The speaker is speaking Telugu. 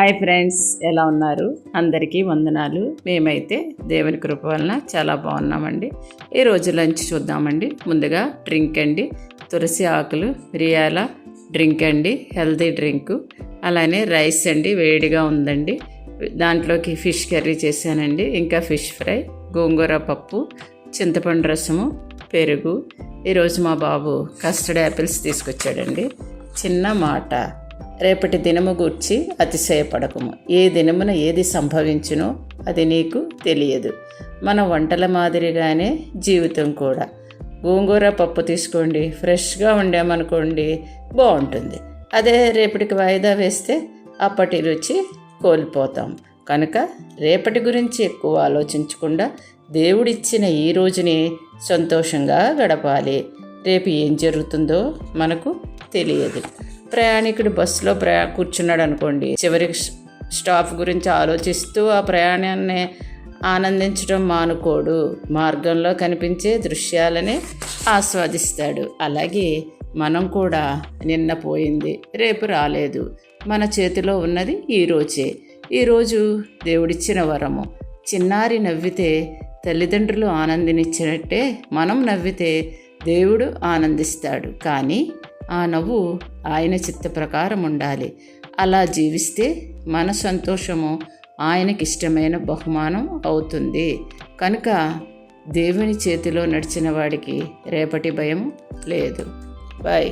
హాయ్ ఫ్రెండ్స్, ఎలా ఉన్నారు? అందరికీ వందనాలు. మేమైతే దేవుని కృప వలన చాలా బాగున్నామండి. ఈరోజు లంచ్ చూద్దామండి. ముందుగా డ్రింక్ అండి, తులసి ఆకులు, మిరియాల డ్రింక్ అండి, హెల్తీ డ్రింకు. అలానే రైస్ అండి, వేడిగా ఉందండి. దాంట్లోకి ఫిష్ కర్రీ చేశానండి, ఇంకా ఫిష్ ఫ్రై, గోంగూర పప్పు, చింతపండు రసము, పెరుగు. ఈరోజు మా బాబు కస్టర్డ్ యాపిల్స్ తీసుకొచ్చాడండి. చిన్న మాట, రేపటి దినము గూర్చి అతిశయపడకము. ఏ దినమున ఏది సంభవించునో అది నీకు తెలియదు. మన వంటల మాదిరిగానే జీవితం కూడా. గోంగూర పప్పు తీసుకోండి, ఫ్రెష్గా వండామనుకోండి బాగుంటుంది. అదే రేపటికి వాయిదా వేస్తే అప్పటి రుచి కోల్పోతాం. కనుక రేపటి గురించి ఎక్కువ ఆలోచించకుండా దేవుడిచ్చిన ఈ రోజుని సంతోషంగా గడపాలి. రేపు ఏం జరుగుతుందో మనకు తెలియదు. ప్రయాణికుడు బస్సులో కూర్చున్నాడు అనుకోండి, చివరి స్టాప్ గురించి ఆలోచిస్తూ ఆ ప్రయాణాన్ని ఆనందించడం మానుకోడు. మార్గంలో కనిపించే దృశ్యాలనే ఆస్వాదిస్తాడు. అలాగే మనం కూడా నిన్న పోయింది, రేపు రాలేదు. మన చేతిలో ఉన్నది ఈరోజే. ఈరోజు దేవుడిచ్చిన వరము. చిన్నారి నవ్వితే తల్లిదండ్రులు ఆనందినిచ్చినట్టే మనం నవ్వితే దేవుడు ఆనందిస్తాడు. కానీ ఆ నవ్వు ఆయన చిత్త ప్రకారం ఉండాలి. అలా జీవిస్తే మన సంతోషము ఆయనకిష్టమైన బహుమానం అవుతుంది. కనుక దేవుని చేతిలో నడిచిన వాడికి రేపటి భయం లేదు. బాయ్.